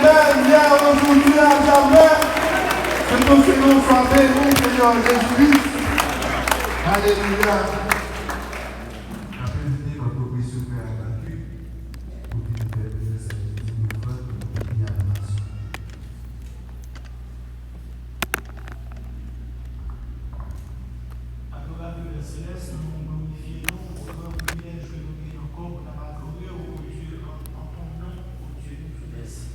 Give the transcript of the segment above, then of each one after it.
Amen. Hier, aujourd'hui, à jamais. Que ton Seigneur soit béni, Seigneur Jésus. Alléluia. La présidente de notre pays se fait à l'accueil pour qu'il nous permette cette petite nouvelle pour qu'il y ait la nation. Adorable Père Céleste, nous glorifions pour notre privilège que nous ayons encore pour t'adorer, ô Dieu, en ton nom, ô Dieu, nous te laisse.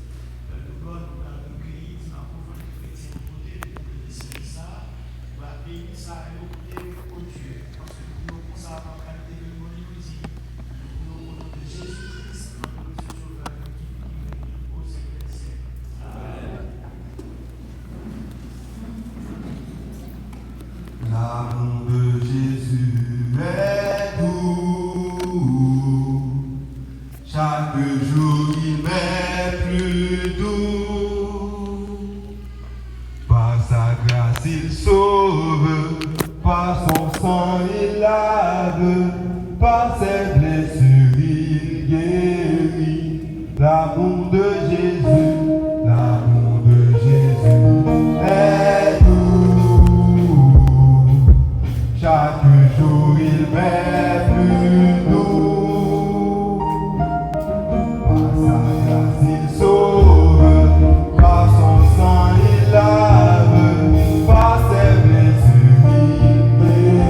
De God, nous allons recueillir dans la profonde chrétienne côté de nous ça, nous allons bénir ça et nous côté, ô Dieu, parce que nous voulons ça en qualité de bonne musique. Nous voulons au nom de Jésus-Christ, notre Dieu Sauveur, qui vit au siècle des siècles. Amen. L'amour de Jésus est doux, chaque jour il m'est plus doux. Par sa grâce il sauve, par son sang il lave, par ses blessures il guérit. L'amour de Jésus est doux. Chaque jour il m'est plus doux. Par sa grâce il sauve, par son sang il lave, par ses blessures il guérit.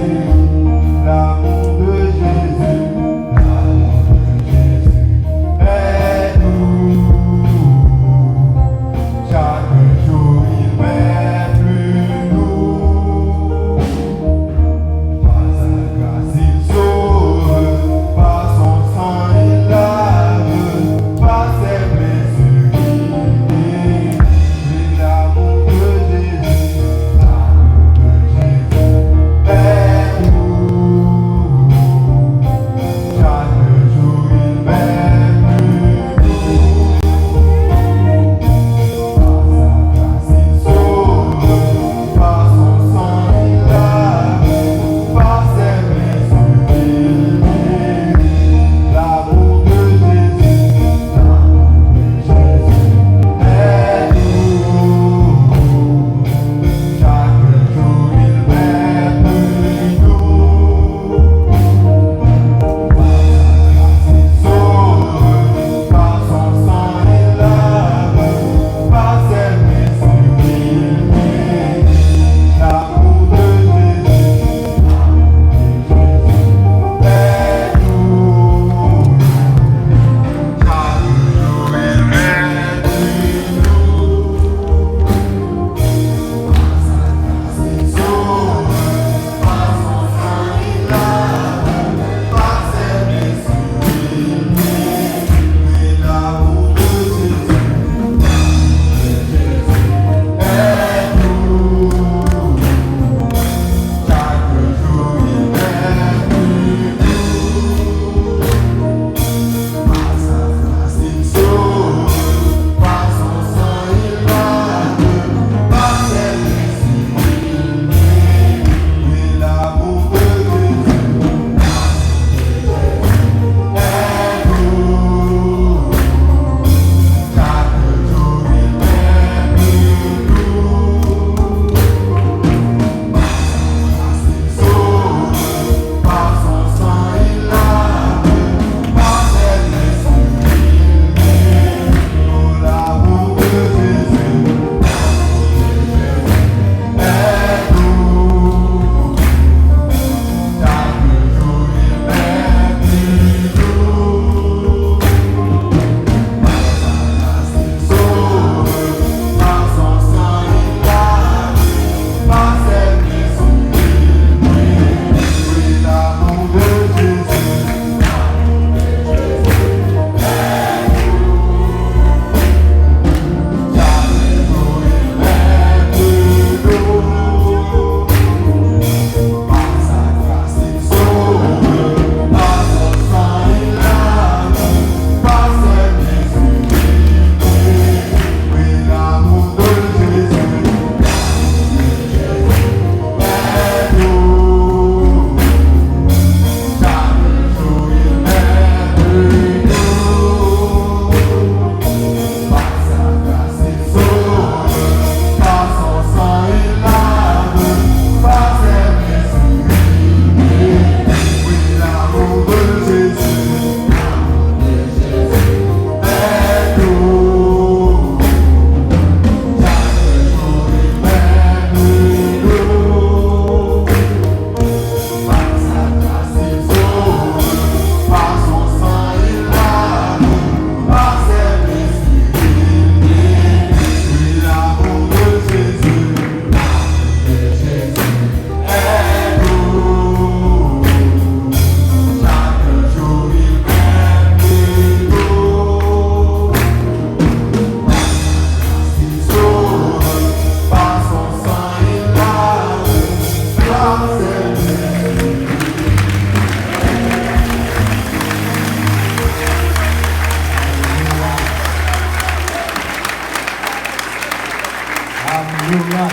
Alléluia.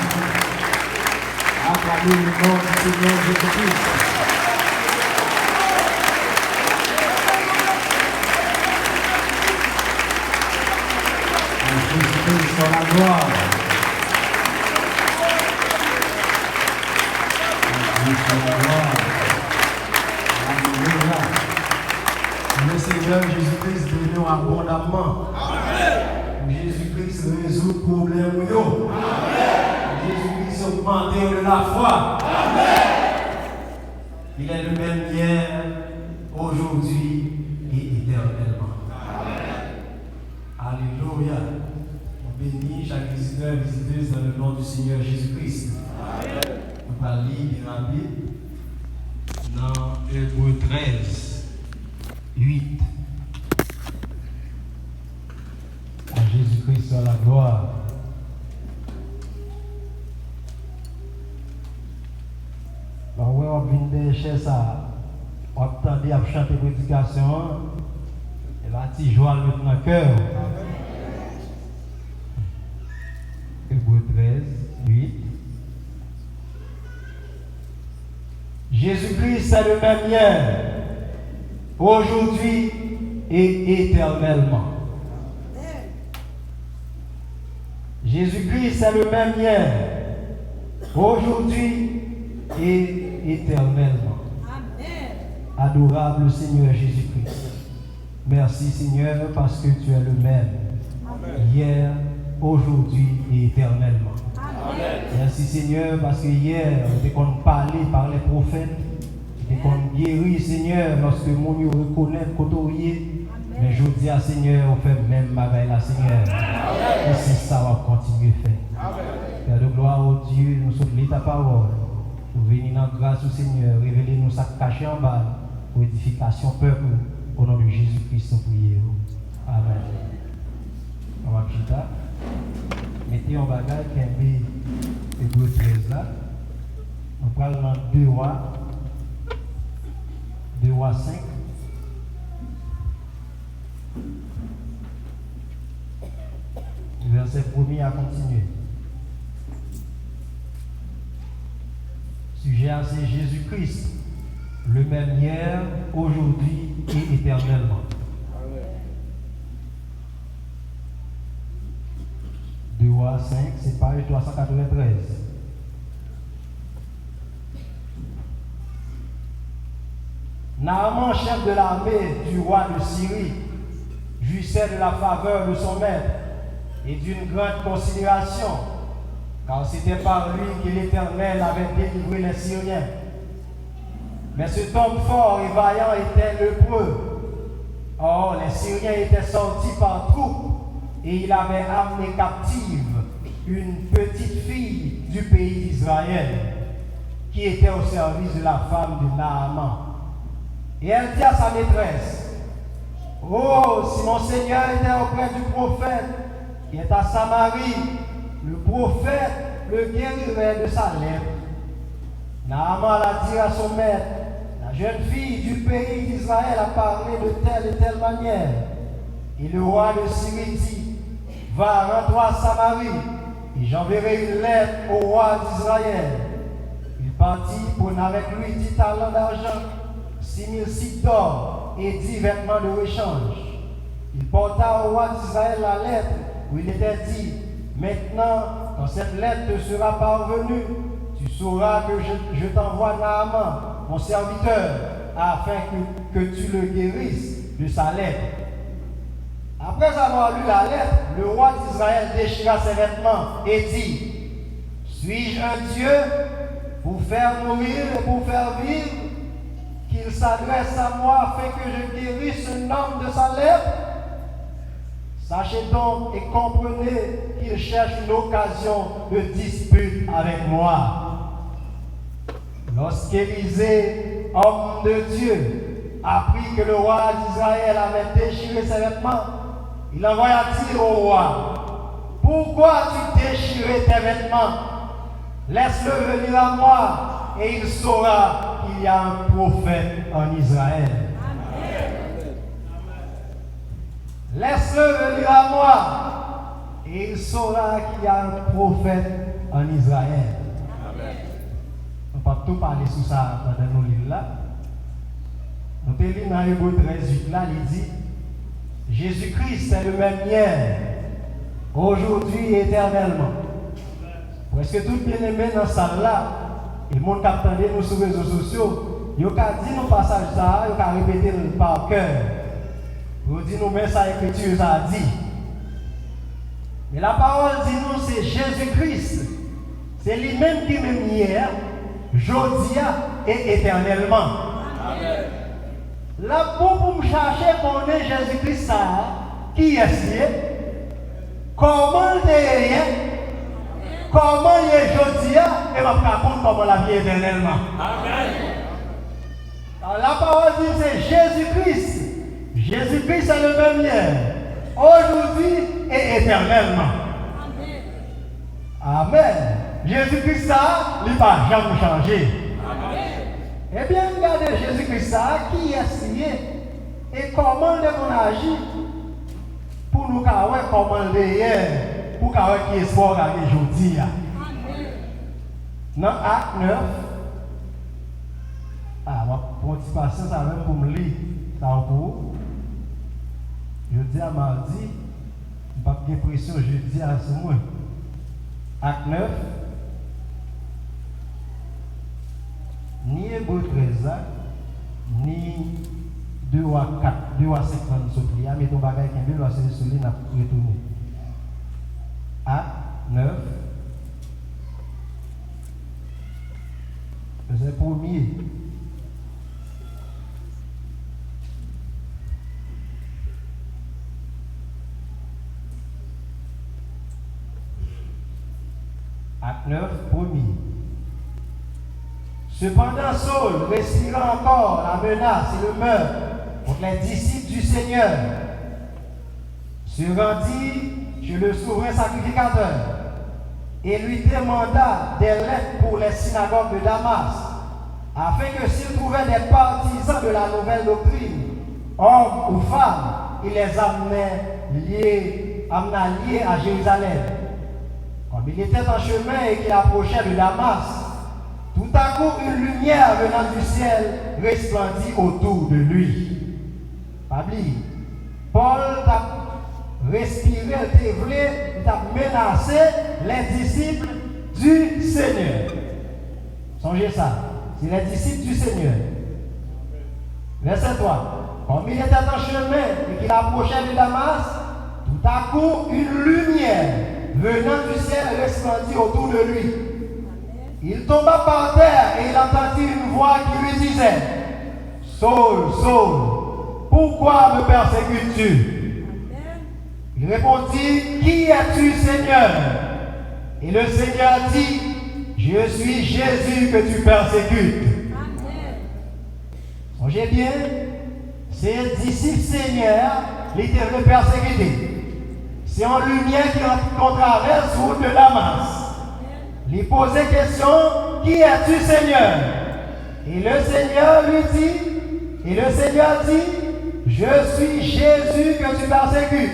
Acclamez le nom du Seigneur Jésus-Christ. Jésus-Christ soit la gloire. Jésus soit la gloire. Alléluia. Le Seigneur Jésus-Christ bénit abondamment. Jésus-Christ résout le problème. Jésus-Christ augmente de la foi. Il est le même hier, aujourd'hui et éternellement. Alléluia. On bénit chaque visiteur et visiteuse dans le nom du Seigneur Jésus-Christ. On va lire bien rapide dans Hébreux 13, 8. À Jésus-Christ soit la gloire. Alors, oui, on vient de chez ça. On attendait à chanter prédication. Et là, tu joues dans le cœur. Hébreux 13, 8. Jésus-Christ est le même hier, aujourd'hui et éternellement. Jésus-Christ est le même hier, aujourd'hui et éternellement. Adorable Seigneur Jésus-Christ. Merci Seigneur parce que tu es le même, hier, aujourd'hui et éternellement. Merci Seigneur parce que hier, tu qu'on parlait par les prophètes, tu qu'on guérit Seigneur lorsque mon Dieu reconnaît côtoyer. Mais je dis à Seigneur, on fait même bagaille là Seigneur. Et c'est ça qu'on va continuer à faire. Père de gloire au Dieu, nous sommes ta parole. Pour venir dans grâce au Seigneur, révéler nous ça caché en bas pour édification peuple. Au nom de Jésus-Christ, nous prions. Amen. On va quitter. Mettez en bagage qui est Hébreux 13 là. On parle dans 2 rois 5. Verset 1er à continuer. Sujet à c'est Jésus-Christ, le même hier, aujourd'hui et éternellement. 2 rois 5, c'est page 393. Naaman, chef de l'armée du roi de Syrie, jouissait de la faveur de son maître et d'une grande considération, car c'était par lui que l'Éternel avait délivré les Syriens. Mais cet homme fort et vaillant était lépreux. Or, les Syriens étaient sortis par troupes et il avait amené captive une petite fille du pays d'Israël qui était au service de la femme de Naaman. Et elle dit à sa maîtresse: oh, si mon Seigneur était auprès du prophète qui est à Samarie, le prophète le guérirait de sa lèpre. Naaman a dit à son maître: la jeune fille du pays d'Israël a parlé de telle et telle manière. Et le roi de Syrie dit: va, rends-toi à Samarie, et j'enverrai une lettre au roi d'Israël. Il partit, prenant avec lui 10 talents d'argent, 6000 cycles d'or et 10 vêtements de rechange. Il porta au roi d'Israël la lettre où il était dit: maintenant, quand cette lettre te sera parvenue, tu sauras que je t'envoie Naaman, mon serviteur, afin que tu le guérisses de sa lèpre. Après avoir lu la lettre, le roi d'Israël déchira ses vêtements et dit: suis-je un Dieu pour faire mourir et pour faire vivre, qu'il s'adresse à moi afin que je guérisse un homme de sa lèpre? Sachez donc et comprenez qu'il cherche une occasion de dispute avec moi. Lorsqu'Élisée, homme de Dieu, apprit que le roi d'Israël avait déchiré ses vêtements, il envoya dire au roi: pourquoi tu déchirais tes vêtements? Laisse-le venir à moi, et il saura qu'il y a un prophète en Israël. Laisse-le venir à moi, et il saura qu'il y a un prophète en Israël. On ne peut pas tout parler sur ça dans nos livres là. Nous te lisons dans Hébreux 13, là, il dit Jésus-Christ est le même hier, aujourd'hui et éternellement. Presque tout bien-aimé dans cette salle là, et le monde qui attendait nous sur les réseaux sociaux, il a dit nos passages ça, il a répété par cœur. Il a dit nous mais ça l'écriture ça a dit. Mais la parole dit nous c'est Jésus-Christ. C'est lui-même qui même hier, aujourd'hui et éternellement. Amen. Là pour me chercher qu'on est Jésus-Christ ça, qui est-ce? Comment il est? Comment il est aujourd'hui et ma raconte comment la vie éternellement. Amen. Alors, la parole dit c'est Jésus-Christ. Jésus-Christ est le même hier, aujourd'hui et éternellement. Amen. Amen. Jésus-Christ ça, il ne va jamais changer. Amen. Eh bien, regardez Jésus-Christ ça, qui est lié et comment on agit pour nous voir comment il est. Pour qu'il y ait espoir aujourd'hui. Dans Acte 9, pour un petit patient, ça même pour me lire. Ça pour. Je dis à mardi, je n'ai pas de pression, je dis à ce moment. Acte 9, ni Hébreux 13, ni 2 à 4, 2 à 5 dans ce pays, mais ton bagage qui est bien, c'est celui qui a retourné. Acte 9, verset 1er. Acte 9, 1er. Cependant, Saul respira encore la menace et le meurtre contre les disciples du Seigneur. Se rendit chez le souverain sacrificateur et lui demanda des lettres pour les synagogues de Damas, afin que s'il trouvait des partisans de la nouvelle doctrine, hommes ou femmes, il les amena liés à Jérusalem. Comme il était en chemin et qu'il approchait de Damas, tout à coup une lumière venant du ciel resplendit autour de lui. Pabli, Paul t'a respiré, il t'a menacé les disciples du Seigneur. Songez ça, c'est les disciples du Seigneur. Verset 3. Comme il était en chemin et qu'il approchait de Damas, tout à coup une lumière venant du ciel resplendit autour de lui. Il tomba par terre et il entendit une voix qui lui disait: Saul, Saul, pourquoi me persécutes-tu? Il répondit: Qui es-tu, Seigneur? Et le Seigneur dit: Je suis Jésus que tu persécutes. Songez bien, ces disciples Seigneur l'étaient venus persécuter. C'est en lumière qu'on traverse route de Damas. Il posait question: Qui es-tu, Seigneur? Et le Seigneur dit: Je suis Jésus que tu persécutes.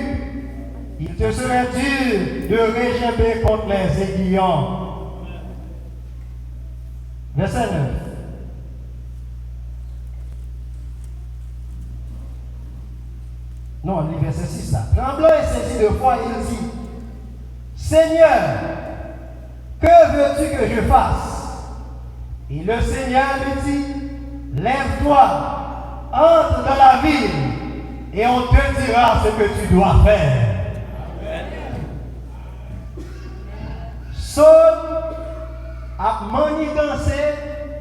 Il te serait dur de régemmer contre les aiguillons. Verset 9. Non, le verset 6 là. Tremblant et saisi de foi, il dit: Seigneur, que veux-tu que je fasse? Et le Seigneur lui dit: Lève-toi, entre dans la ville, et on te dira ce que tu dois faire. Saul a manigancé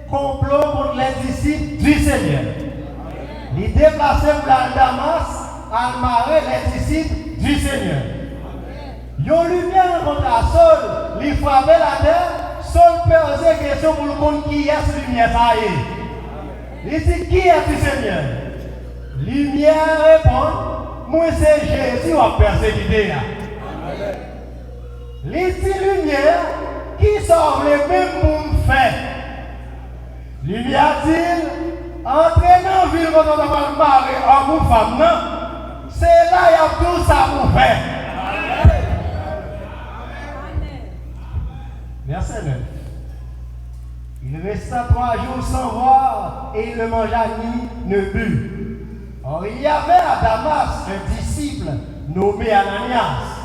complot contre les disciples du Seigneur. Il déplacé pour la Damas à marrer les disciples du Seigneur. Yon lumière contre la Saul, il frappait la terre. Saul posait question pour le compte: qui est ce lumière ça y est. Il dit: Qui est-tu, Seigneur? Lumière répond: Moi c'est Jésus à persécuter. Il dit: lumière qui sauve les mêmes pour me faire. Lumière dit: entrez dans la ville quand on va marier homme ou femme, non? C'est là qu'il y a tout ça pour faire. Verset 9. Il resta 3 jours sans voir et il ne mangea ni ne but. Or, il y avait à Damas un disciple nommé Ananias.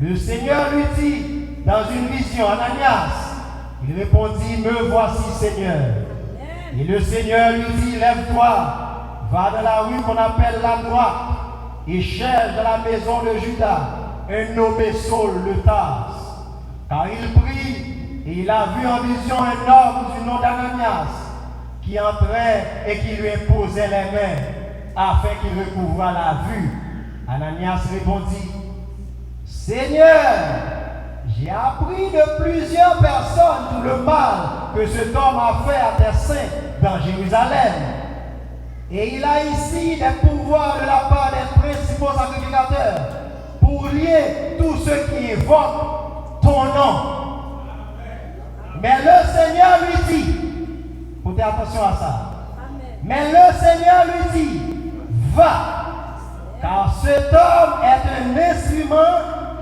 Le Seigneur lui dit dans une vision, Ananias. Il répondit, me voici Seigneur. Et le Seigneur lui dit, lève-toi, va dans la rue qu'on appelle la droite et cherche dans la maison de Judas un nommé Saul le Tarse. Car il prie et il a vu en vision un homme du nom d'Ananias qui entrait et qui lui imposait les mains afin qu'il recouvrât la vue. Ananias répondit, Seigneur, j'ai appris de plusieurs personnes tout le mal que cet homme a fait à tes saints dans Jérusalem. Et il a ici des pouvoirs de la part des principaux sacrificateurs pour lier tous ceux qui évoquent ton nom. Mais le Seigneur lui dit, portez attention à ça. Mais le Seigneur lui dit, va, car cet homme est un instrument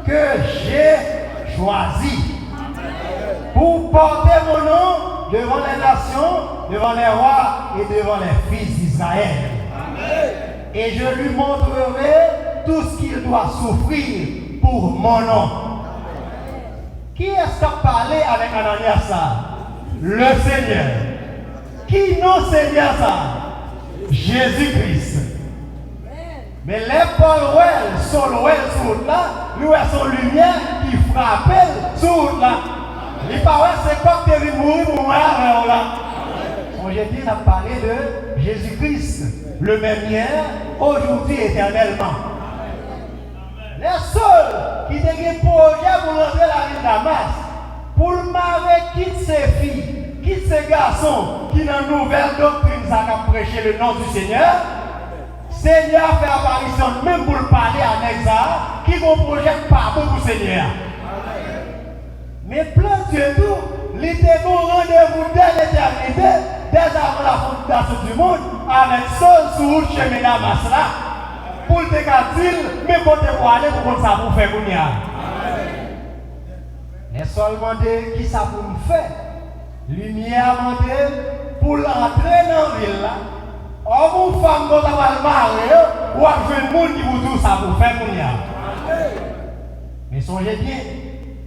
que j'ai choisi pour porter mon nom devant les nations, devant les rois et devant les fils d'Israël. Et je lui montrerai tout ce qu'il doit souffrir pour mon nom. Qui est-ce qui a parlé avec Ananias ça? Le Seigneur. Qui non Seigneur ça? Jésus-Christ. Mais les Paul Well, Saul Well sur là, nous avons son lumière qui frappait sur là. Il paraît c'est quoi que tu es mourir pour moi là. J'ai dit, on a parlé de Jésus-Christ, le même hier, aujourd'hui, éternellement. Les seuls qui ont un projet pour rentrer la ville de Damas, pour le marier, quitte ses filles, quitte ses garçons, qui dans la nouvelle doctrine, ça a prêché le nom du Seigneur. Seigneur fait apparition même pour le parler à Nexa, qui ont un projet pas pour le Seigneur. Mais plein Dieu tout, l'été bon rendez-vous dès l'éternité, dès avant la fondation du monde, avec seul sur le chemin de Damas là, pour te dire, mais quand tu vas aller pour ça pour faire Gounia. Les seuls demandent qui ça pour nous faire. Lumière demandé pour l'entrer dans la ville là. Ou une femme qui va marier, ou un monde qui vous dit ça pour faire Gounia. Mais songez bien,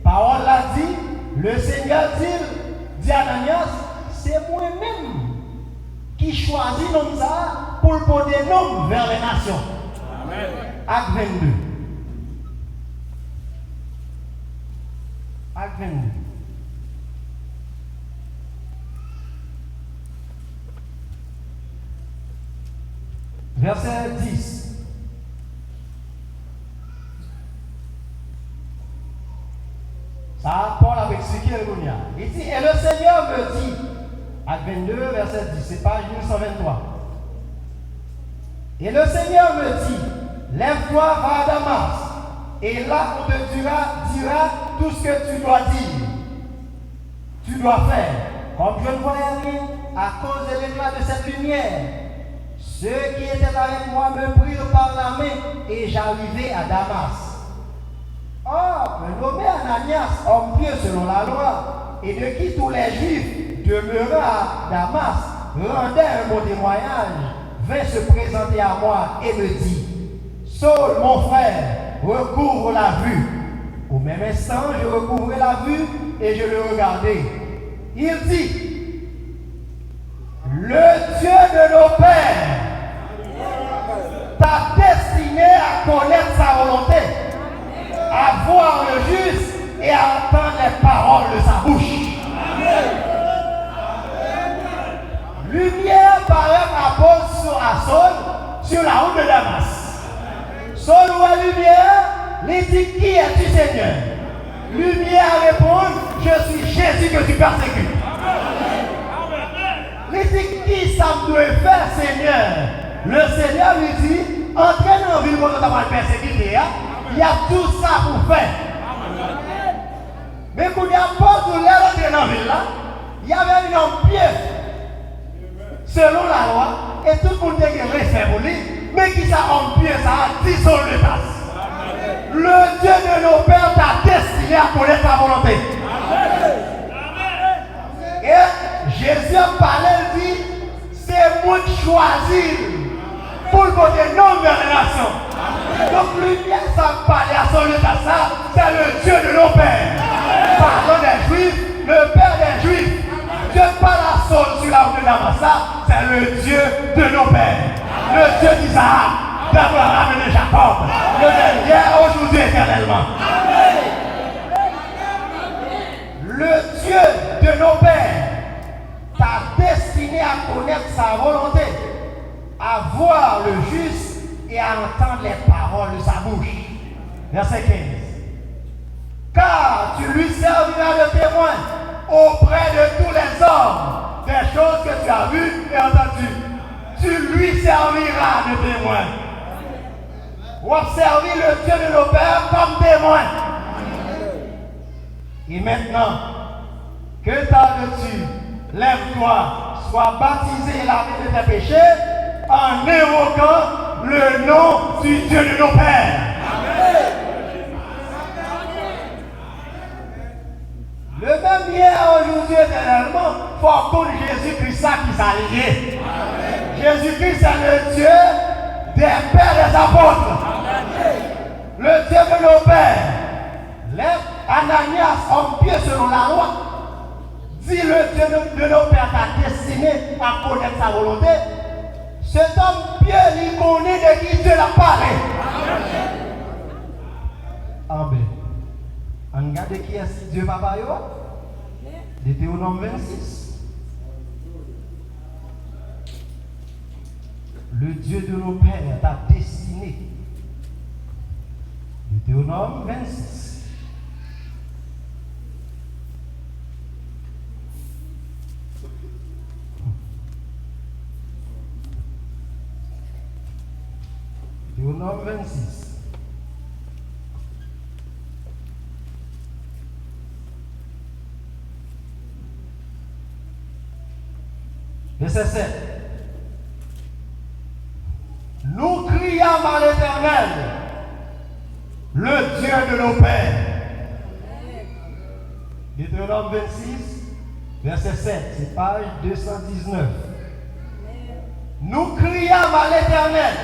parole l'a dit, le Seigneur dit à Ananias, c'est moi-même qui choisis nom ça pour le porter nom vers les nations. Acte 22. Acte 22. Verset 10. Ça, Paul avait expliqué le Gounia. Il dit, et le Seigneur me dit, Acte 22, verset 10, c'est page 1123. Et le Seigneur me dit, lève-toi, va à Damas, et là on te dira tout ce que tu dois dire. Tu dois faire. Comme je ne voyais rien, à cause de l'éclat de cette lumière, ceux qui étaient avec moi me prirent par la main, et j'arrivai à Damas. Or, le nommé Ananias, homme pieux selon la loi, et de qui tous les Juifs demeuraient à Damas, rendait un bon témoignage, vint se présenter à moi et me dit, Saul, mon frère, recouvre la vue. Au même instant, je recouvrais la vue et je le regardais. Il dit, le Dieu de nos pères t'a destiné à connaître sa volonté, à voir le juste et à entendre les paroles de sa bouche. Lumière paraît à Saul sur la route de Damas. Saul voit lumière, il dit, qui es-tu Seigneur? Lumière répond, je suis Jésus que tu persécutes. Il dit, qui ça me doit faire Seigneur? Le Seigneur lui dit, entrez dans la ville pour que tu vas persécuter. Il y a tout ça pour faire. Mais quand il y a pas de l'air dans la ville là, il y avait un homme pieux selon la loi, et tout le monde a respect pour lui, mais qui ça homme pieux, ça a 10 ans de tasse. Le Dieu de nos pères t'a destiné à connaître ta volonté. choisi pour le porter nom vers les nations. Donc lumière, ça parler à son état, ça, c'est le Dieu de nos pères. Pardon des Juifs, le Père des Juifs. Dieu parle à Saul sur la route de Damas, c'est le Dieu de nos pères. Le Dieu d'Isaac, d'Abraham et de Jacob. Le même hier, aujourd'hui, éternellement. Le Dieu de nos pères t'a destiné à connaître sa volonté, à voir le juste et à entendre les paroles de sa bouche. Verset 15. Car tu lui serviras de témoin auprès de tous les hommes des choses que tu as vues et entendues. Tu lui serviras de témoin. Observez le Dieu de nos pères comme témoin. Et maintenant, que tardes-tu? Lève-toi, sois baptisé et lavé de tes péchés en évoquant le nom du Dieu de nos pères. Le même hier, aujourd'hui, éternellement, il faut qu'on Jésus-Christ qui s'allie. Jésus-Christ, c'est le Dieu des pères des apôtres. Le Dieu de nos pères. Ananias, homme pieux selon la loi, dit le Dieu de nos pères t'a destiné à connaître sa volonté. Cet homme pieux, il connaît de qui Dieu l'a parlé. Amen. On regarde qui est Dieu Papa yo? Deutéronome 26. Le Dieu de nos pères t'a destiné. Deutéronome 26. Deutéronome 26. Verset 7. Nous crions à l'Éternel, le Dieu de nos pères. Deutéronome 26, verset 7, c'est page 219. Nous crions à l'Éternel,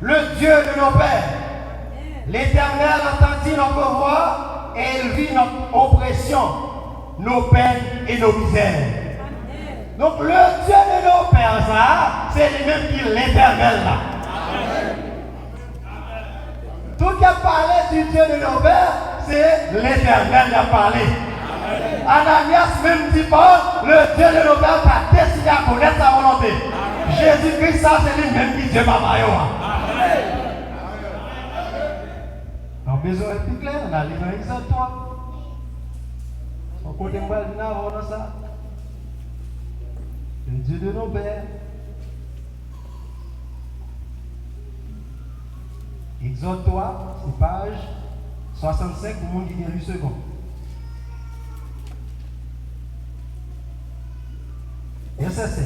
le Dieu de nos pères. L'Éternel entendit notre voix et il vit notre oppression, nos peines et nos misères. Donc le Dieu de nos pères, ça, c'est lui-même qui est l'Éternel là. Tout qui a parlé du Dieu de nos pères, c'est l'Éternel qui a parlé. Ananias même dit pas, le Dieu de nos pères t'a décidé à connaître sa volonté. Jésus-Christ, ça, c'est lui-même qui est Dieu Papa. On a besoin de plus clair, on a lu dans Exode 3. On côté de moi, dans ça. Le Dieu de nos pères. Exode 3, c'est page 65 pour monde qui vient 8 secondes. Verset 7.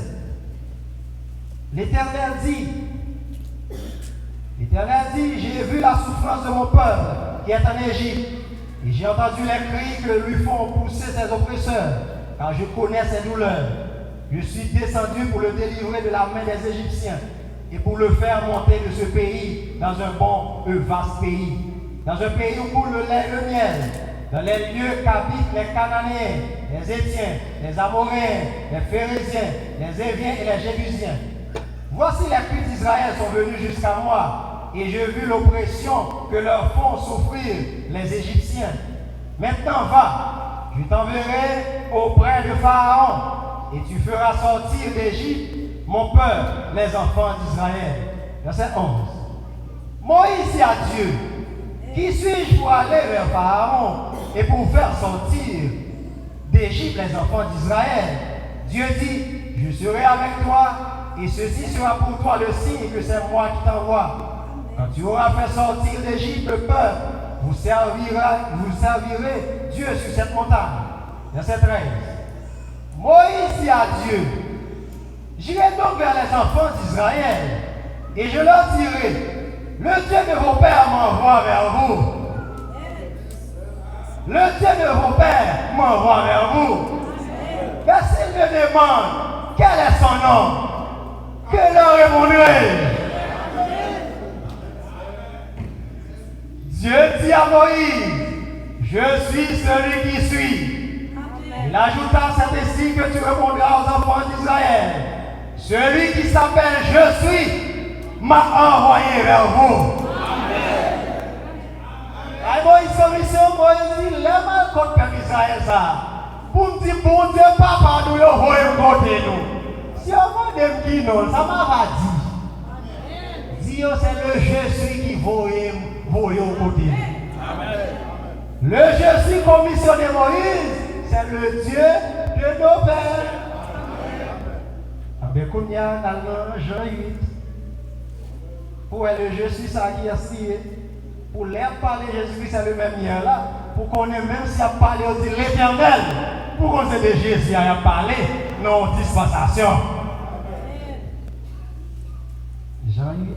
L'Éternel dit, j'ai vu la souffrance de mon peuple qui est en Égypte, et j'ai entendu les cris que lui font pousser ses oppresseurs, car je connais ses douleurs. Je suis descendu pour le délivrer de la main des Égyptiens et pour le faire monter de ce pays dans un bon et vaste pays, dans un pays où coule le lait et le miel, dans les lieux qu'habitent les Cananéens, les Étiens, les Amoréens, les Phérésiens, les Éviens et les Jébusiens. Voici les fils d'Israël sont venus jusqu'à moi, et j'ai vu l'oppression que leur font souffrir les Égyptiens. Maintenant va, je t'enverrai auprès de Pharaon, et tu feras sortir d'Égypte mon peuple, les enfants d'Israël. Verset 11. Moïse dit à Dieu, qui suis-je pour aller vers Pharaon et pour faire sortir d'Égypte les enfants d'Israël? Dieu dit, je serai avec toi, et ceci sera pour toi le signe que c'est moi qui t'envoie. Quand tu auras fait sortir d'Égypte le peuple, vous servirez Dieu sur cette montagne. Verset 13. Moïse dit à Dieu, j'irai donc vers les enfants d'Israël, et je leur dirai, le Dieu de vos pères m'envoie vers vous. Le Dieu de vos pères m'envoie vers vous. Mais s'il me demande, quel est son nom? Que leur répondrai-je? Dieu dit à Moïse, je suis celui qui suis. Il ajouta cette que tu répondras aux enfants d'Israël. Celui qui s'appelle Je suis m'a envoyé vers vous. Et Moïse, commission, Moïse dit, les mal contre le peuple Israël, ça. Pour me dire, bon Dieu, papa, nous le voyons côté nous. Si on va dire qui nous, ça m'a pas dit. Dieu, c'est le Je suis qui voyait côté nous. Le Je suis commissionné Moïse, c'est le Dieu de nos pères. Avec Kounia, dans Jean 8, pour le Je suis ça qui est signé. Pour les parler Jésus-Christ, c'est le même lien là. Pour qu'on ait même si a parlé au dit l'éternel. Pour qu'on ait de Jésus à parler, non dispensation. Jean 8.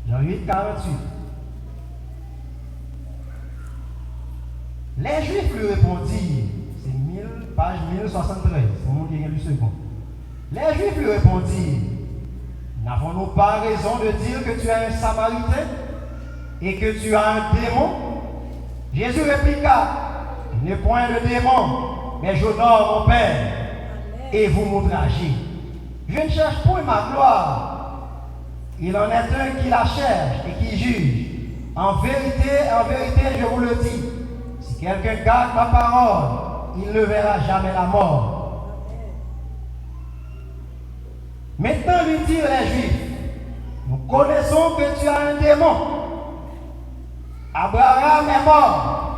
Jean 8, 48. Les Juifs lui répondirent, c'est page 1073, c'est mon qui a lu second. Les Juifs lui répondirent, n'avons-nous pas raison de dire que tu es un Samaritain et que tu as un démon? Jésus répliqua, il n'est point de démon, mais j'honore mon Père et vous m'outragez. Je ne cherche point ma gloire. Il en est un qui la cherche et qui juge. En vérité, je vous le dis. Si quelqu'un garde ma parole, il ne verra jamais la mort. Maintenant, lui dirent les Juifs, nous connaissons que tu as un démon. Abraham est mort.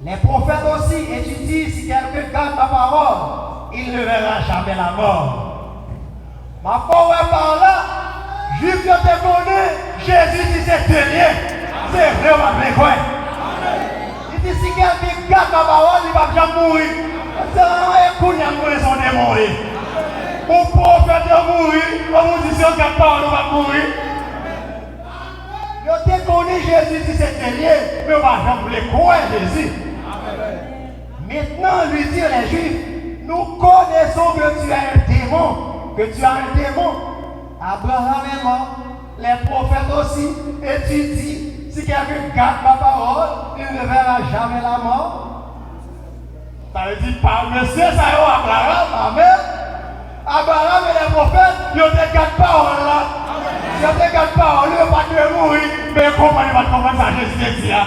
Les prophètes aussi, et tu dis, si quelqu'un garde ma parole, il ne verra jamais la mort. Ma parole par là, Juifs qui te connaissent, Jésus dit c'est dernier. C'est vraiment vrai. Il dit si quelqu'un garde ma parole, il ne va jamais mourir. C'est un mourir son démon. Mon prophète va mourir, on vous dit si on garde parole, on va mourir. Je te connais Jésus dit c'est dernier, mais on ne va jamais le croire Jésus. Maintenant, lui dire les Juifs, nous connaissons que tu as un démon, Abraham est mort, les prophètes aussi, et tu dis, si quelqu'un garde ma parole, il ne verra jamais la mort. Ça veut dire, par monsieur, ça y est Abraham, amen. Abraham et les prophètes, ils ont des gardes parole là. Si on ne garde parole, ils ne vont pas mourir, mais comment il va commencer à Jésus-Christ là?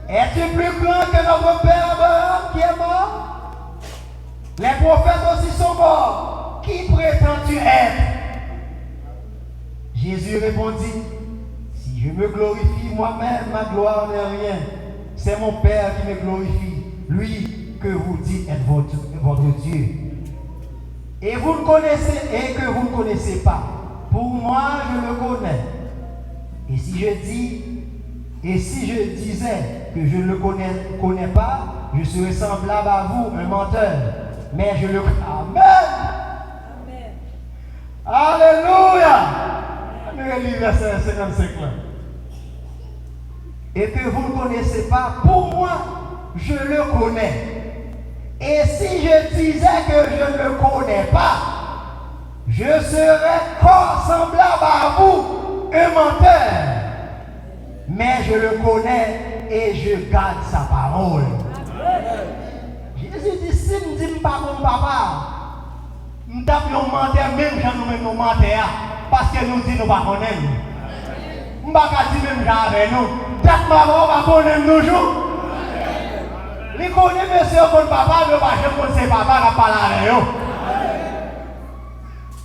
Es-tu plus grand que notre père Abraham qui est mort? Les prophètes aussi sont morts. Qui prétends-tu être? Jésus répondit, si je me glorifie moi-même, ma gloire n'est rien. C'est mon Père qui me glorifie, lui que vous dites être votre Dieu. Et vous le connaissez et que vous ne connaissez pas. Pour moi, je le connais. Et si je disais que je ne le connais pas, je serais semblable à vous, un menteur. Mais je le connais. Amen. Alléluia. On lit verset 55 là. Et que vous ne connaissez pas, pour moi, je le connais. Et si je disais que je ne le connais pas, je serais corps semblable à vous, un menteur. Mais je le connais et je garde sa parole. Jésus dit, si je ne dis pas mon papa, nous tape nos menteur, même si nous mettons nos menteur, parce que nous disons nous ne connaissons pas. Nous ne disons même jamais nous. Date maman, on va connaître nous jours. Les connaît monsieur comme papa, mais pas je connais papa, on va parler avec eux.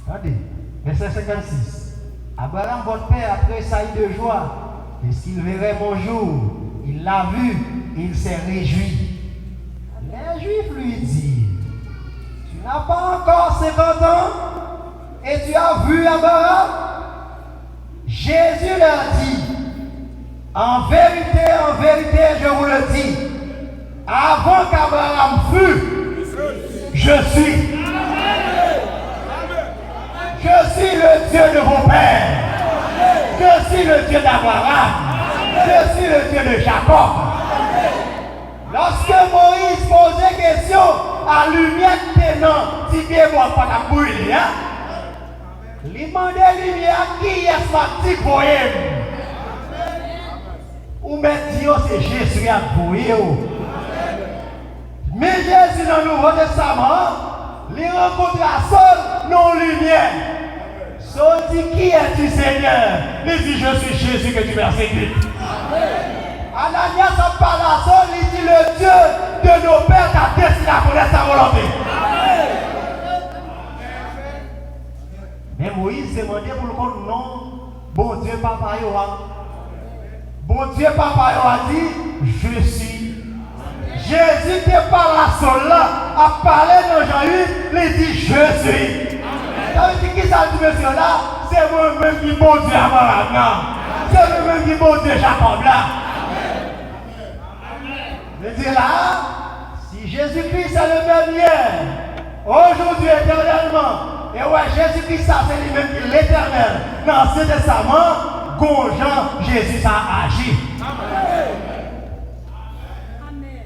Regardez, verset 56. Abraham, votre père, après saillit de joie, puisqu'il verrait mon jour. Il l'a vu, il s'est réjoui. Les Juifs lui disent, tu n'as pas encore 50 ans et tu as vu Abraham? Jésus leur dit, en vérité, je vous le dis, avant qu'Abraham fût, je suis. le Dieu de vos pères. Je suis le Dieu d'Abraham. Je suis le Dieu de Jacob. Lorsque Moïse posait question à lumière tenant, si bien moi pas la brûler, il demandait lumière qui est ce petit poème. Ou même Dieu c'est Jésus qui a voyé. Mais Jésus dans le Nouveau Testament, il rencontre la seule non-lumière. So dit qui es-tu Seigneur? Il dit je suis Jésus que tu persécutes. Ananias a parlé à seul, il dit le Dieu de nos pères qui a décidé à connaître sa volonté. Mais Moïse demandait pour le compte non, bon Dieu papa Yoa. Bon Dieu papa Yoa dit je suis. Jésus te parle à seul là, a parlé dans Jean 8, il dit je suis. Ça veut dire qui ça dit monsieur là? C'est moi-même qui bon Dieu Abraham là. C'est moi-même qui bon Dieu Jacob là. Je dis là, si Jésus-Christ est le même hier, aujourd'hui éternellement, et ouais, Jésus-Christ ça c'est lui-même qui est l'éternel. Dans l'Ancien Testament, Jean, Jésus a agi. Amen.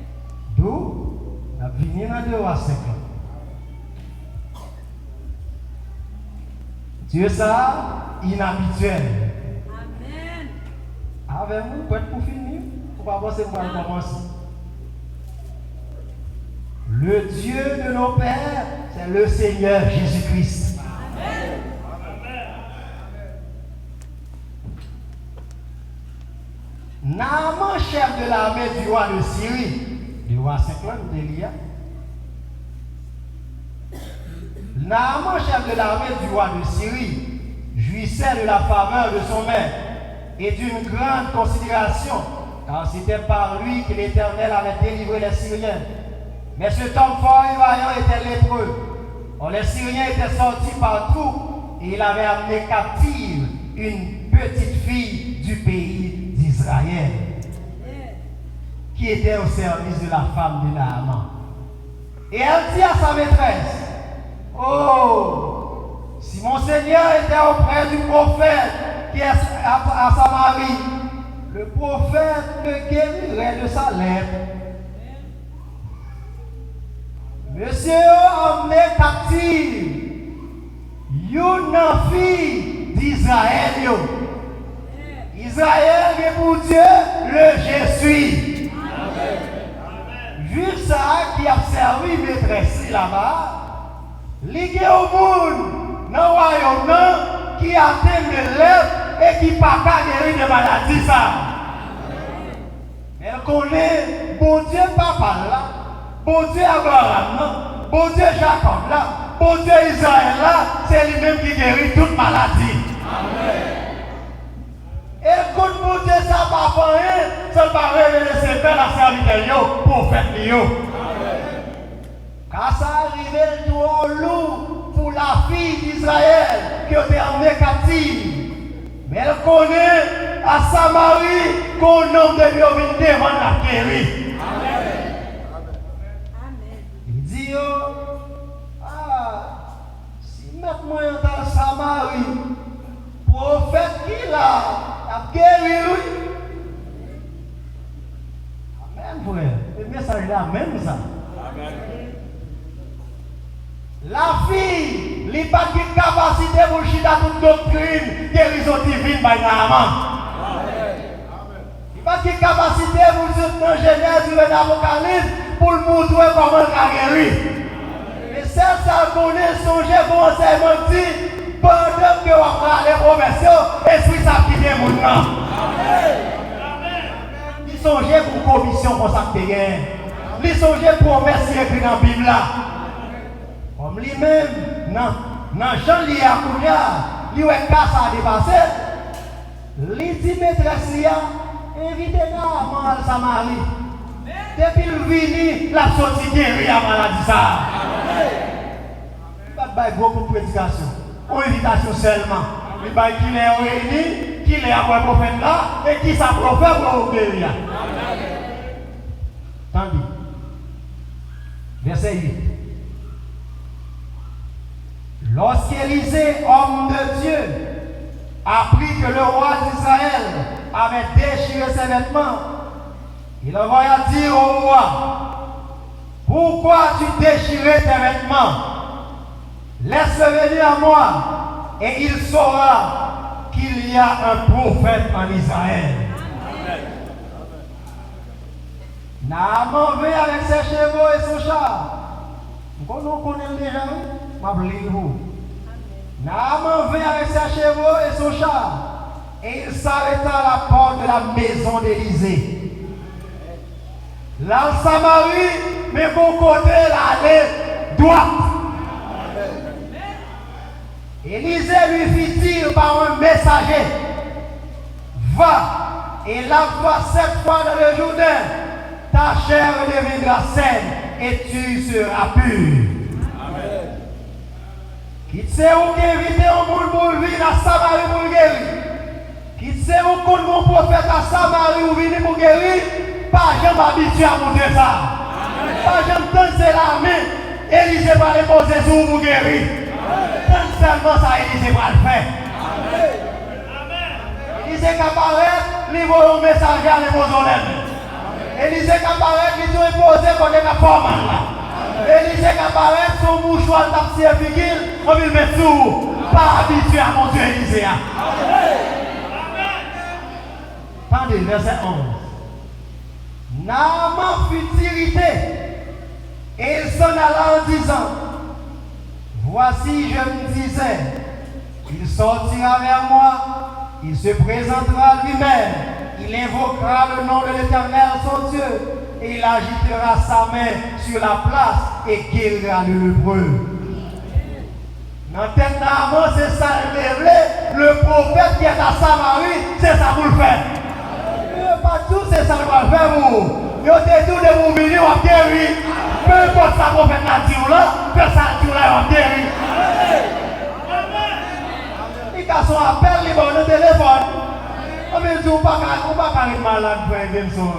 D'où la venue dans 2 à 5 ans. Dieu ça, inhabituel. Amen. Avec vous, peut-être pour finir, pour pas penser pour commencer. Le Dieu de nos pères, c'est le Seigneur Jésus-Christ. Amen. Naaman, chef de l'armée du roi de Syrie, du roi 50 d'Élia. Naaman, chef de l'armée du roi de Syrie, jouissait de la faveur de son maître et d'une grande considération, car c'était par lui que l'Éternel avait délivré les Syriens. Mais cet homme fort et vaillant était lépreux. Or, les Syriens étaient sortis partout et il avait amené captive une petite fille du pays d'Israël qui était au service de la femme de Naaman. Et elle dit à sa maîtresse, oh, si mon Seigneur était auprès du prophète qui est à Samarie, le prophète le guérirait de sa lèpre. Monsieur a emmené captive une fille d'Israël. Israël est pour Dieu le je suis. Juste ça qui a servi maîtresse là-bas, lié au monde dans le royaume qui atteint de lèvres et qui n'a pas guéri de maladie. Elle connaît bon Dieu papa là. Bon Dieu Abraham, bon Dieu Jacob là, bon Dieu Israël là, c'est lui-même qui guérit toute maladie. Amen. Et quand bon Dieu ça va pas rien, ça va révéler ses pères à serviteur pour faire Amen. Quand ça arrive le droit loup pour la fille d'Israël qui a été emmenée captive. Mais elle connaît à Samarie qu'on nomme de lui au devant la guérir. Il dit, si maintenant dans Samarie, prophète qui l'a guéri, amen, frère. Le message là, même ça. Amen. La fille, il n'a pas de capacité pour chiter toute doctrine, guérison divine par Naaman. Il n'a pas de capacité pour dire dans Genèse ou dans l'Apocalypse pour le montrer comment il a guéri. Mais ça connaît songer pour enseignement dit pendant que on va aller promettre, esprit ça qui vient maintenant. Il songeait pour commission pour ça que tu gagnes. Il songeait pour promesse écrit dans la Bible là. Comme lui-même, dans Jean lié à Kounia, lui est casse à dépasser. Il dit maîtresse, invitez nous à Samarie. Depuis le vini, la sortie guérie à maladie ça. Il n'y a pas de gros prédication. Une invitation seulement. Il n'y a qu'il est réuni, qu'il est après le prophète là, et qui s'approfite pour guérir. Tandis. Verset 8. Lorsqu'Élisée, homme de Dieu, apprit que le roi d'Israël avait déchiré ses vêtements, il envoya dire au roi: pourquoi tu déchirais tes vêtements? Laisse-le venir à moi, et il saura qu'il y a un prophète en Israël. Naaman vint avec ses chevaux et son char. On connaît déjà, oui? Naaman vint avec ses chevaux et son char, et il s'arrêta à la porte de la maison d'Élisée. Là, Samarie, mais mon côté, l'allée droite. Élisée lui fit dire par un messager: va et lave-toi 7 fois dans le Jourdain, ta chair deviendra saine et tu seras pur. Qui sait où inviter un monde pour venir à Samarie pour guérir? Qui sait où qu'on mon prophète à Samarie ou venir pour guérir? Pas jamais habitué à monter ça. Pas jamais danser la main. Élisée va les poser sur vous guérir. Tant seulement ça, Élisée va le faire. Élisée qui apparaît, il va un message à l'épouse. Élisée qui apparaît, il doit imposer qu'on est la forme là. Élisée qui apparaît, son mouchoir d'abside figure, on va le mettre sous. Pas habitué à monter Élisée. Attendez, verset 11. Naaman fut irrité et il s'en alla en disant: voici, je me disais, il sortira vers moi, il se présentera lui-même, il invoquera le nom de l'Éternel son Dieu, et il agitera sa main sur la place et guérira le lépreux. Dans tête Naaman, c'est ça le prophète qui est à Samarie, c'est ça pour le faire. Pas tout, c'est ça que va faire vous. Vous êtes tous de vous venir à guérir. Peu importe ça qu'on fait nature là, faites ça nature là, on guérir. Il y a son appel, il va au téléphone. On me dit, on ne peut pas être malade pour un Benson.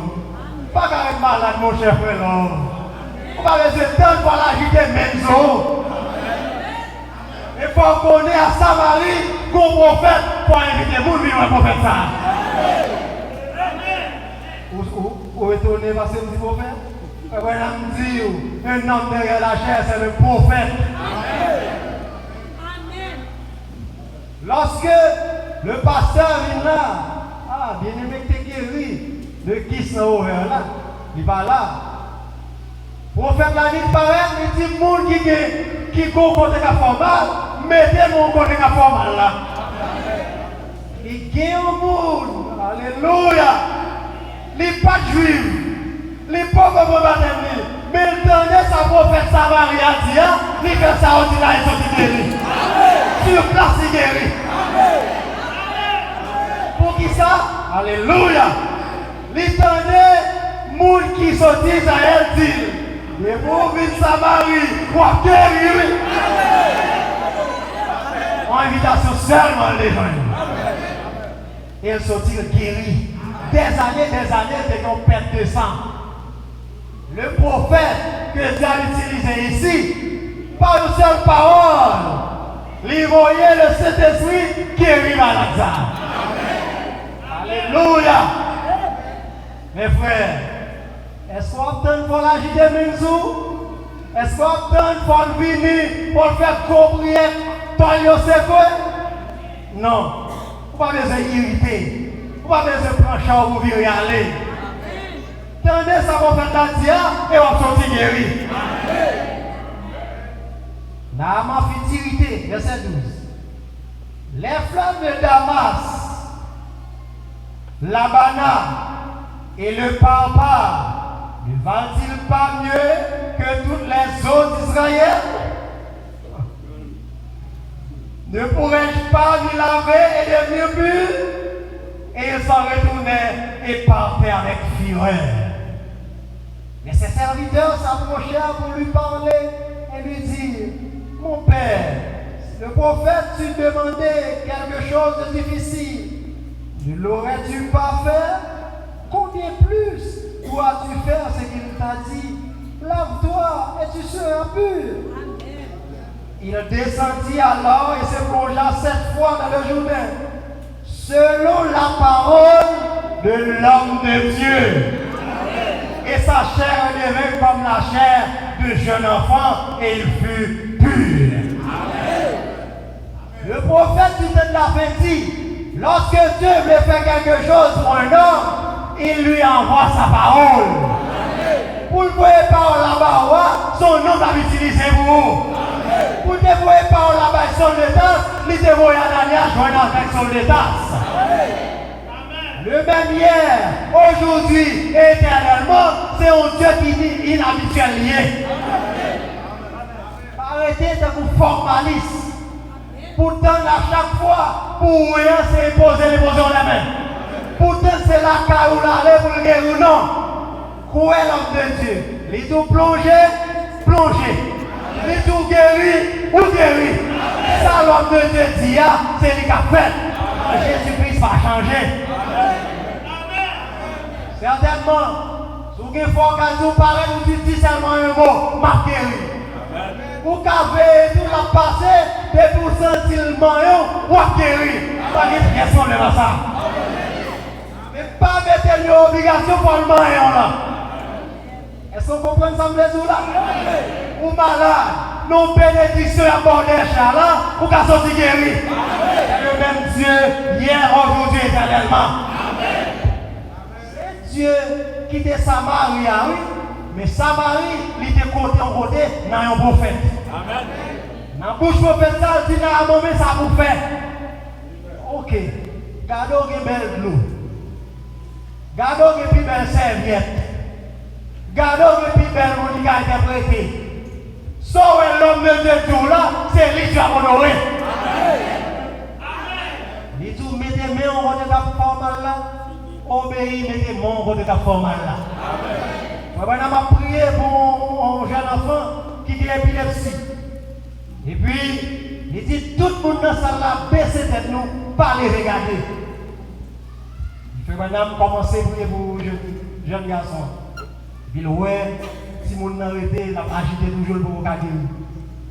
Pas être malade, mon cher frère. On va rester tant pour l'agiter Benson. Il faut qu'on ait à Samarie, qu'on prophète, pour inviter vous venir à prophète ça. Vous étonnez parce que vous prophète? On dit, un homme derrière la chair, c'est le prophète. Amen. Lorsque le pasteur vient là, bien aimé que tu es guéri, de qui sont ouverts là, il va là. Le prophète l'a dit, pareil, il dit, monde qui go côté la formale, mettez mon côté la formale là. Il gagne au monde. Alléluia. Les pas juifs, les pauvres baptisés, mais il donnait sa prophète Samarie à dire, il fait ça aussi là, ils sont guéris. Sur place, il guérit. Pour qui ça? Alléluia. Il donnait monde qui sont d'Israël dit, les pauvres Samarie, pour guérir. En invitation seulement les gens. Et ils sont guéris. Des années, de nos pertes de sang. Le prophète que Dieu a utilisé ici, par une seule parole, il voyait le Saint-Esprit qui arrive à Lazare. Alléluia. Mes frères, est-ce qu'on attend pour l'agiter Minzou? Est-ce qu'on attend pour venir pour faire comprendre ton Yosefoué? Non. Pas besoin d'irriter. Pas besoin de prendre char pour venir aller. Tendez ça pour faire la dia et on sortit guéri. Naaman fit irriter, verset 12. Les flammes de Damas, l'Abana et le Parpar ne valent-ils pas mieux que toutes les eaux d'Israël? Ne pourrais-je pas m'y laver et devenir pur? Et il s'en retournait et partait avec fureur. Mais ses serviteurs s'approchèrent pour lui parler et lui dire: mon père, le prophète tu demandait quelque chose de difficile. Ne l'aurais-tu pas fait? Combien plus pourras-tu faire ce qu'il t'a dit? Lave-toi et tu seras pur. Il descendit alors et se plongea 7 fois dans le Jourdain, selon la parole de l'homme de Dieu. Et sa chair devint comme la chair de jeune enfant, et il fut pur. Le prophète du temps de la fin dit, lorsque Dieu veut faire quelque chose pour un homme, il lui envoie sa parole. Pour le voir parole là-bas, son nom va l'utiliser pour vous. Pour te voir parole là-bas, son détasse, il te voit Ananias joindre avec son détasse. Le même hier, aujourd'hui et éternellement, c'est un Dieu qui dit inhabituel lié. Arrêtez de vous formaliser. Pourtant, à chaque fois, pour rien, c'est poser les positions de la main. Pourtant, c'est la caille ou l'aller pour le guérir ou non. Quoi est l'homme de Dieu? Les tout plongés, plongés. Les tout guéris, ou guéris. Ça, l'homme de Dieu dit, c'est lui qui a fait. Jésus-Christ va changer. Certainement, si vous avez vous parlez, vous dites seulement un mot, m'a guéri. Vous avez tout la passé, et vous sentez le maillot, ou à guérir. Pas de question de ça. Mais pas mettre une obligation pour le maillot là. Est-ce que vous comprenez ça, vous là? Ou malade, nos bénédictions à bord des chats là, vous avez sorti guéri. C'est le même Dieu, hier, aujourd'hui, éternellement. C'est Dieu qui était Samarie, oui. Mais Samarie, il était côté en côté dans un prophète. Amen. Dans la bouche prophète, il dit à un moment, ça vous fait. Ok. Gardons une belle glou. Gardons une plus belle serviette. Gardons une plus belle monde qui a interprété. Sauf l'homme de Dieu là, c'est lui qui a honoré. Il dit, mettez mes en côté de formal là. Obéis, mettez mon côté de formal là. On a prié pour un jeune enfant qui a épilepsie. Et puis, il dit tout le monde dans ça là, baissez tête nous, pas les regarder. Il fait maintenant commencer à prier pour un jeune garçon. Il dit, ouais, si mon n'a arrêté, il a agité toujours pour regarder.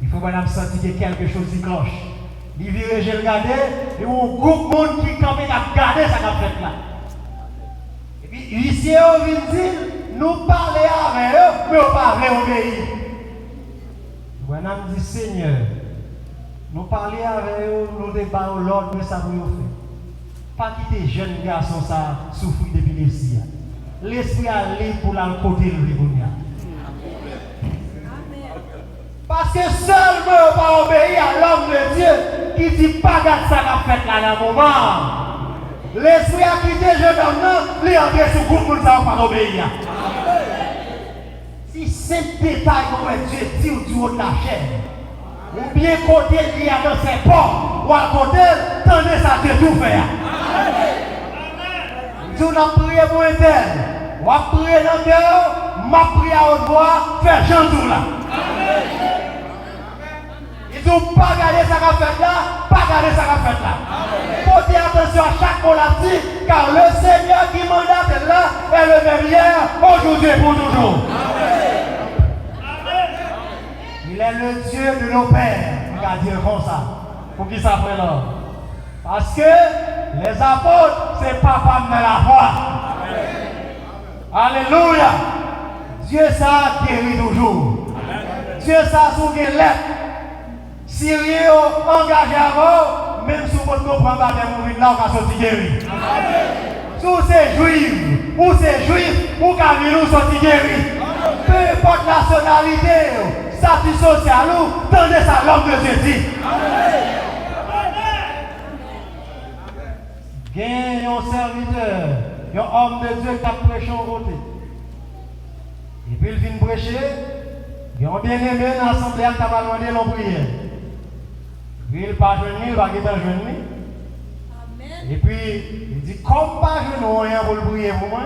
Il faut maintenant sentir que quelque chose qui cloche. Il vient regarder, et un groupe de monde qui campait à garder ça qu'a fait là. Et puis, ici, on vient dire, nous parler avec eux, mais on parle obéir. Voilà, dit Seigneur, nous parler avec eux, nous débattons l'ordre, mais ça vous fait. Pas quitter jeune garçon ça souffrir d'épilepsie. L'esprit aller pour la côté de l'Ivonia. Parce que seulement on va obéir à l'homme de Dieu qui dit pas garde ça qu'a fait là dans le moment. L'esprit a quitté jeune homme, il est entré sur le groupe pour ne pas obéir. Si c'est détail comme Dieu dit ou du haut de la chaîne, ou bien côté il y a dans ses portes, ou à côté, tendez ça de tout faire. Si on a prié pour un tel, on a prié dans le cœur, m'a prié à haute voix, faire chanter là. Ils n'ont pas gardé ça qu'a fait là, pas gardé ça qu'a fait là. Portez attention à chaque mot là-dessus, car le Seigneur qui mandate là est le même hier, aujourd'hui et pour toujours. Il est le Dieu de nos pères, on va dire comme ça, pour qu'ils s'apprennent là. Parce que les apôtres, c'est papa de la foi. Alléluia. Dieu ça guérit toujours. Dieu ça souffre l'être. Si rien engagé avant, même si vous ne comprenez pas de mourir là, on va sortir guéri. Si c'est juif, ou c'est juif, ou qu'on sortir guéri. Peu importe la nationalité, statut social, ou tendez ça l'homme de Dieu dit. Gagne un serviteur, un homme de Dieu qui a prêché en côté. Et puis il vient prêcher, il y a un bien-aimé dans l'assemblée qui a demandé l'on prière. Puis il pas jeune, il va quitter jeune. Et puis il dit, comme pas jeune, rien pour le prier pour moi.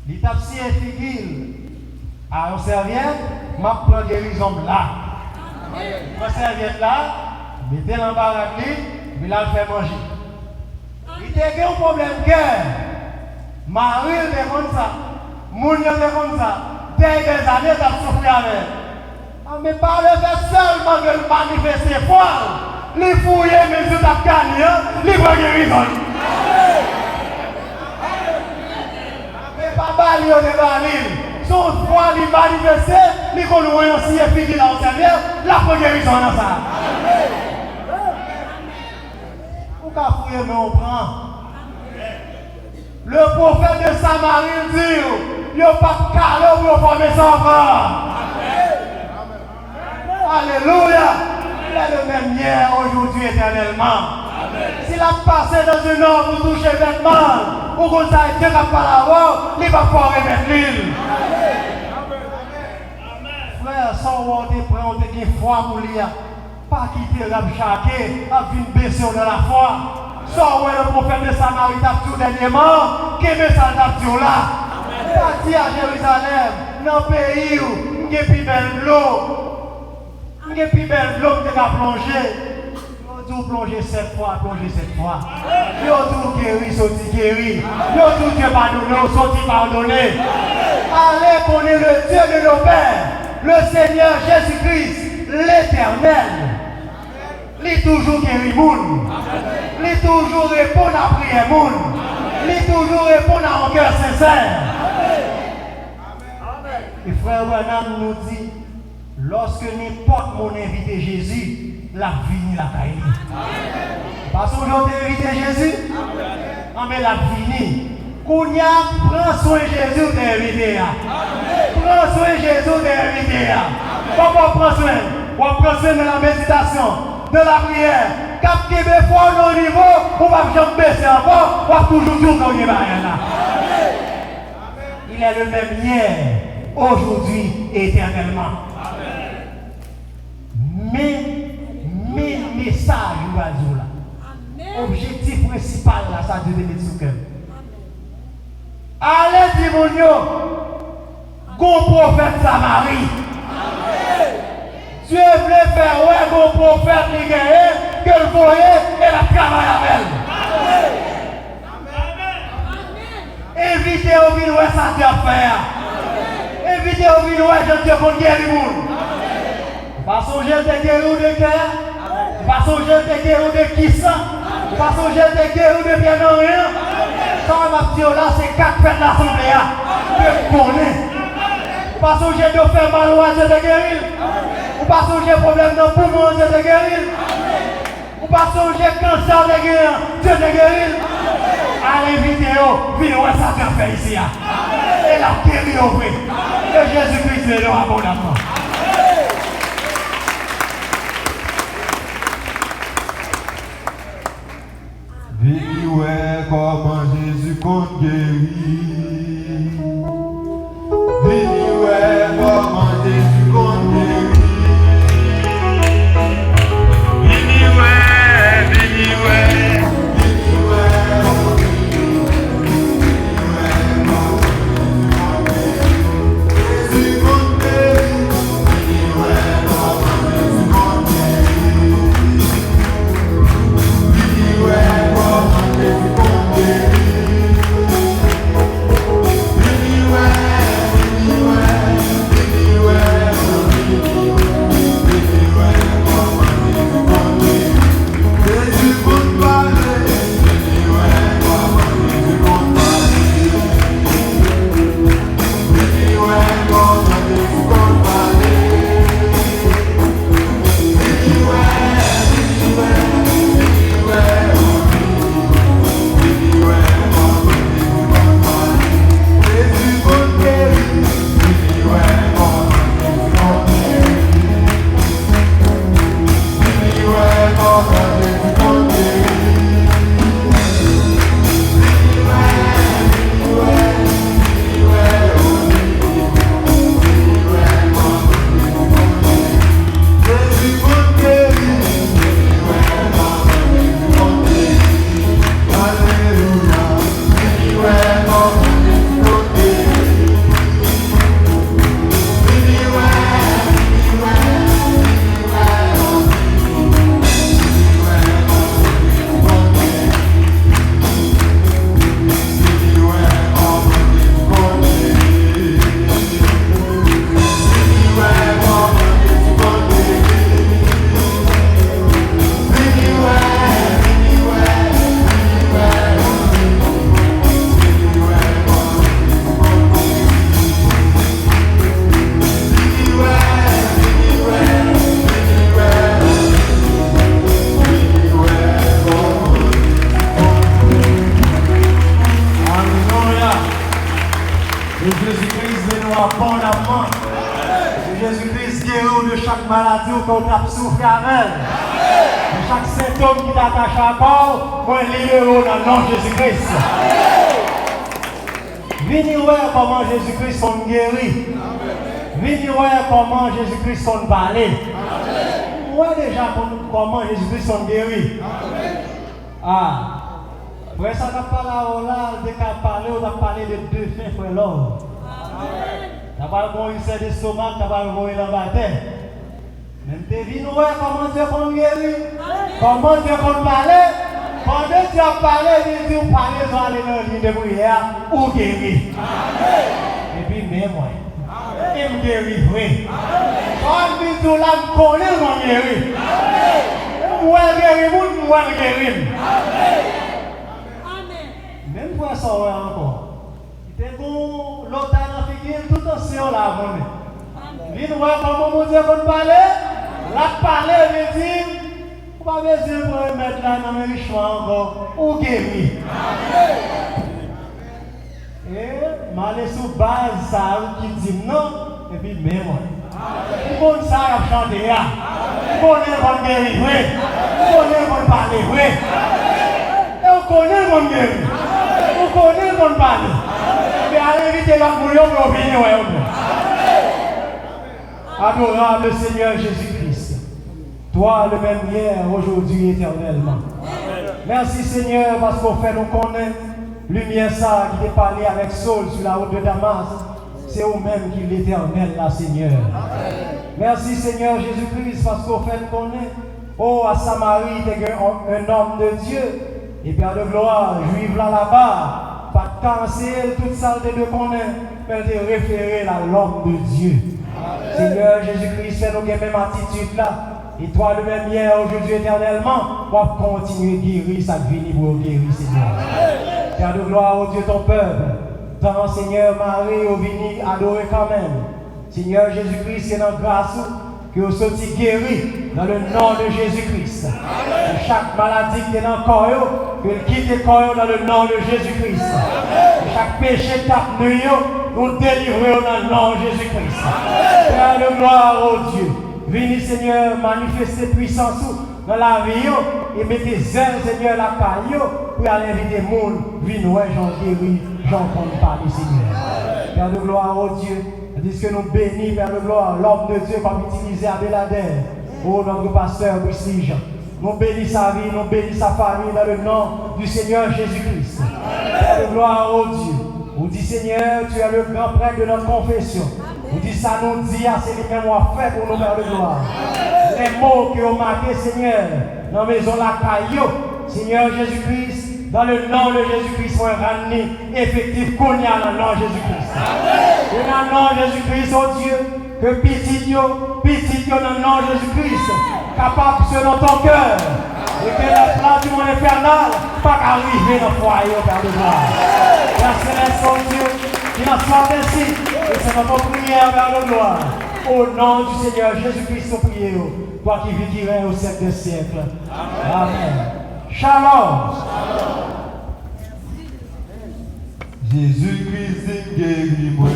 Il tape si un figure à un serviette, m'a prend guérison là. Ma serviette là, mettez l'embarras de lui, il a fait manger. Il a un problème cœur. Marie est comme ça. Mounion est comme ça. Dès des années, ça souffre avec. Mais pas le fait seulement que le manifester foi. Les fouiller, mais tout a gagné, les voient guérison. Mais pas bali au débalil. Son foi, les manifester, les colons aussi et fini dans le Seigneur, la foi guérison dans ça. Ou qu'à fouiller, mais on prend. Le prophète de Samarie dit, il n'y a pas de calot pour former son enfant. Alléluia. Il est le même hier, aujourd'hui, éternellement. S'il a passé dans une heure pour toucher vêtements, ou qu'on s'aille Dieu n'a pas la voix, il va pouvoir remettre l'île. Frère, sans on te prend, on te dit foi pour lire. Pas quitter la chaque, à venir baisser dans la foi. Sans le prophète de Samarie t'a tout dernièrement, qui met ça là. Parti à Jérusalem, dans le pays où il y a plus belle l'eau. Il y a plus belle l'eau que tu as plongé. Il y a plongé 7 fois, plongé 7 fois. Il y a tout guéri, sorti guéri. Il y a tout Dieu pardonné, sorti pardonné. Allez connaître le Dieu de nos pères, le Seigneur Jésus-Christ, l'Éternel. Il est toujours guéri moun. Il est toujours répondre à prière moun. Il est toujours répondre à un cœur sincère. Et frère Branham nous dit, lorsque n'importe mon invité Jésus, la vie la caille. Parce qu'aujourd'hui invité Jésus, mais la vie. Kounia, prends soin de Jésus d'invité. Prends soin de Jésus d'invité. Comment prendre soin? On prend soin de la méditation, de la prière. Quand tu es fort au niveau, on va jamais baisser encore, on va toujours tout comme il va là. Il est le même hier, aujourd'hui et éternellement. Mais message là. Objectif principal là, ça de mettre sous cœur. Allez dimonio, go prophète Samarie. Dieu voulait faire ouais go prophète qui gagne, que le voyait et la travaille avec elle. Invitez au vin ouais ça te faire. Invitez au vin ouais je te connais guérir le monde. Pas songer de guérir de cœur. Pas songer de guérir de qui ça. Pas songer de guérir de bien non rien. Quand ma petite là, c'est 4 fêtes d'assemblée que je connais. Pas songer de faire mal au Dieu de guérir. Ou pas songer problème dans le poumon, Dieu de guérir. Ou pas songer cancer de guérir, Dieu de guérir. Allez vidéo, vidéo ça qu'on fait ici. Et la guérir au vrai. Que Jésus-Christ est là abondamment. Vini ouais comment Jésus compte guérir. Vini ouais comment Jésus compte guérir. Vini ouais, vini ouais. Vini ouais, Jésus compte guérir. Vini ouais comment Jésus compte guérir. Vini ouais. Et Jésus-Christ veut nous abondamment. Et Jésus-Christ guérit de chaque maladie qu'on a souffert avec. De chaque symptôme qui t'attache à corps, moi libère dans le nom de Jésus-Christ. Venez voir comment Jésus-Christ s'en guérit. Venez voir comment Jésus-Christ s'en parle. Moi déjà comment Jésus-Christ s'en guérit. Ah. Frère, ça n'a pas là, dès qu'on a parlé, on a parlé de deux fins, frère l'homme. Tu n'as pas le ulcère d'estomac, tu n'as pas le dans la tête. Même tes vies, nous voyons comment Dieu qu'on guérit. Comment Dieu qu'on parle. Pendant que tu as parlé, Dieu parle, tu vas aller dans le lit de prière ou guérir. Et puis, même moi, il me guérit, oui. Quand je dis là, je connais mon guéri. Moi, guéri, moi, guéri. Même pour ça, encore. Il était bon, l'autre a figure tout ancien là avant. Viens voir comment mon Dieu qu'on parle. La parler, veut dire, on va besoin pour mettre là dans mes choix encore, ou guérir. Et m'aller sur base, ça qui dit non, et puis même moi. Bon, ça a chanté là. Bon, on est guérir, oui. On est parler, oui. Et on connaît mon guérir. On connaît mon parler. Mais allez éviter la bouillon pour venir. Adorable Seigneur Jésus-Christ, toi le même hier, aujourd'hui, éternellement. Merci Seigneur parce qu'on fait nous connaître. Lumière ça qui t'est parlé avec Saul sur la route de Damas, c'est vous-même qui l'éternel là Seigneur. Merci Seigneur Jésus-Christ parce qu'on fait nous connaître. Oh à Samarie, t'es un homme de Dieu. Et Père de gloire, juive là-bas, pas de cancer, toute salle de connaître, mais de référer à l'homme de Dieu. Seigneur Jésus-Christ, fais-nous la même attitude là. Et toi, le même hier, aujourd'hui, éternellement, on va continuer à guérir ça vie pour guérir, Seigneur. Père de gloire, oh Dieu, ton peuple. Tant, Seigneur, Marie, au vini, adorer quand même. Seigneur Jésus-Christ, c'est dans grâce que vous soyez guéris dans le nom de Jésus-Christ. De chaque maladie qui est dans le corps, que quitte le corps dans le nom de Jésus-Christ. De chaque péché tape nous délivrons dans le nom de Jésus-Christ. Père de gloire, oh Dieu. Venez, Seigneur, manifester puissance dans la vie et mettez ailes, Seigneur, la caille pour aller inviter le monde. Venez, ouais, j'en guéris, j'en compte parler, Seigneur. Père de gloire, oh Dieu. Dis que nous bénissons, Père de gloire, l'homme de Dieu va utiliser Abelader. Oh, notre pasteur Brice Jean. Nous bénissons sa vie, nous bénissons sa famille dans le nom du Seigneur Jésus-Christ. Père de gloire, oh Dieu. Vous dit Seigneur, tu es le grand prêtre de notre confession. Vous dit ça nous dit, c'est les mêmes mots faits pour nous, Père de gloire. Les mots qui ont marqué, Seigneur, dans la maison la caillou, Seigneur Jésus-Christ, dans le nom de Jésus-Christ, soit ramené effectif qu'on y a dans le nom de Jésus-Christ. Et dans le nom de Jésus-Christ, oh Dieu, que petit dans le nom de Jésus-Christ, capable selon ton cœur, et que la place du monde infernal pas arriver dans le foyer, Père de gloire. La céleste, oh Dieu, qui en soit ainsi, et c'est notre prière, Père de gloire. Au nom du Seigneur Jésus-Christ, nous prions, toi qui vis, qui règne au siècle des siècles. Amen. Shalom. Jésus-Christ guérit moi.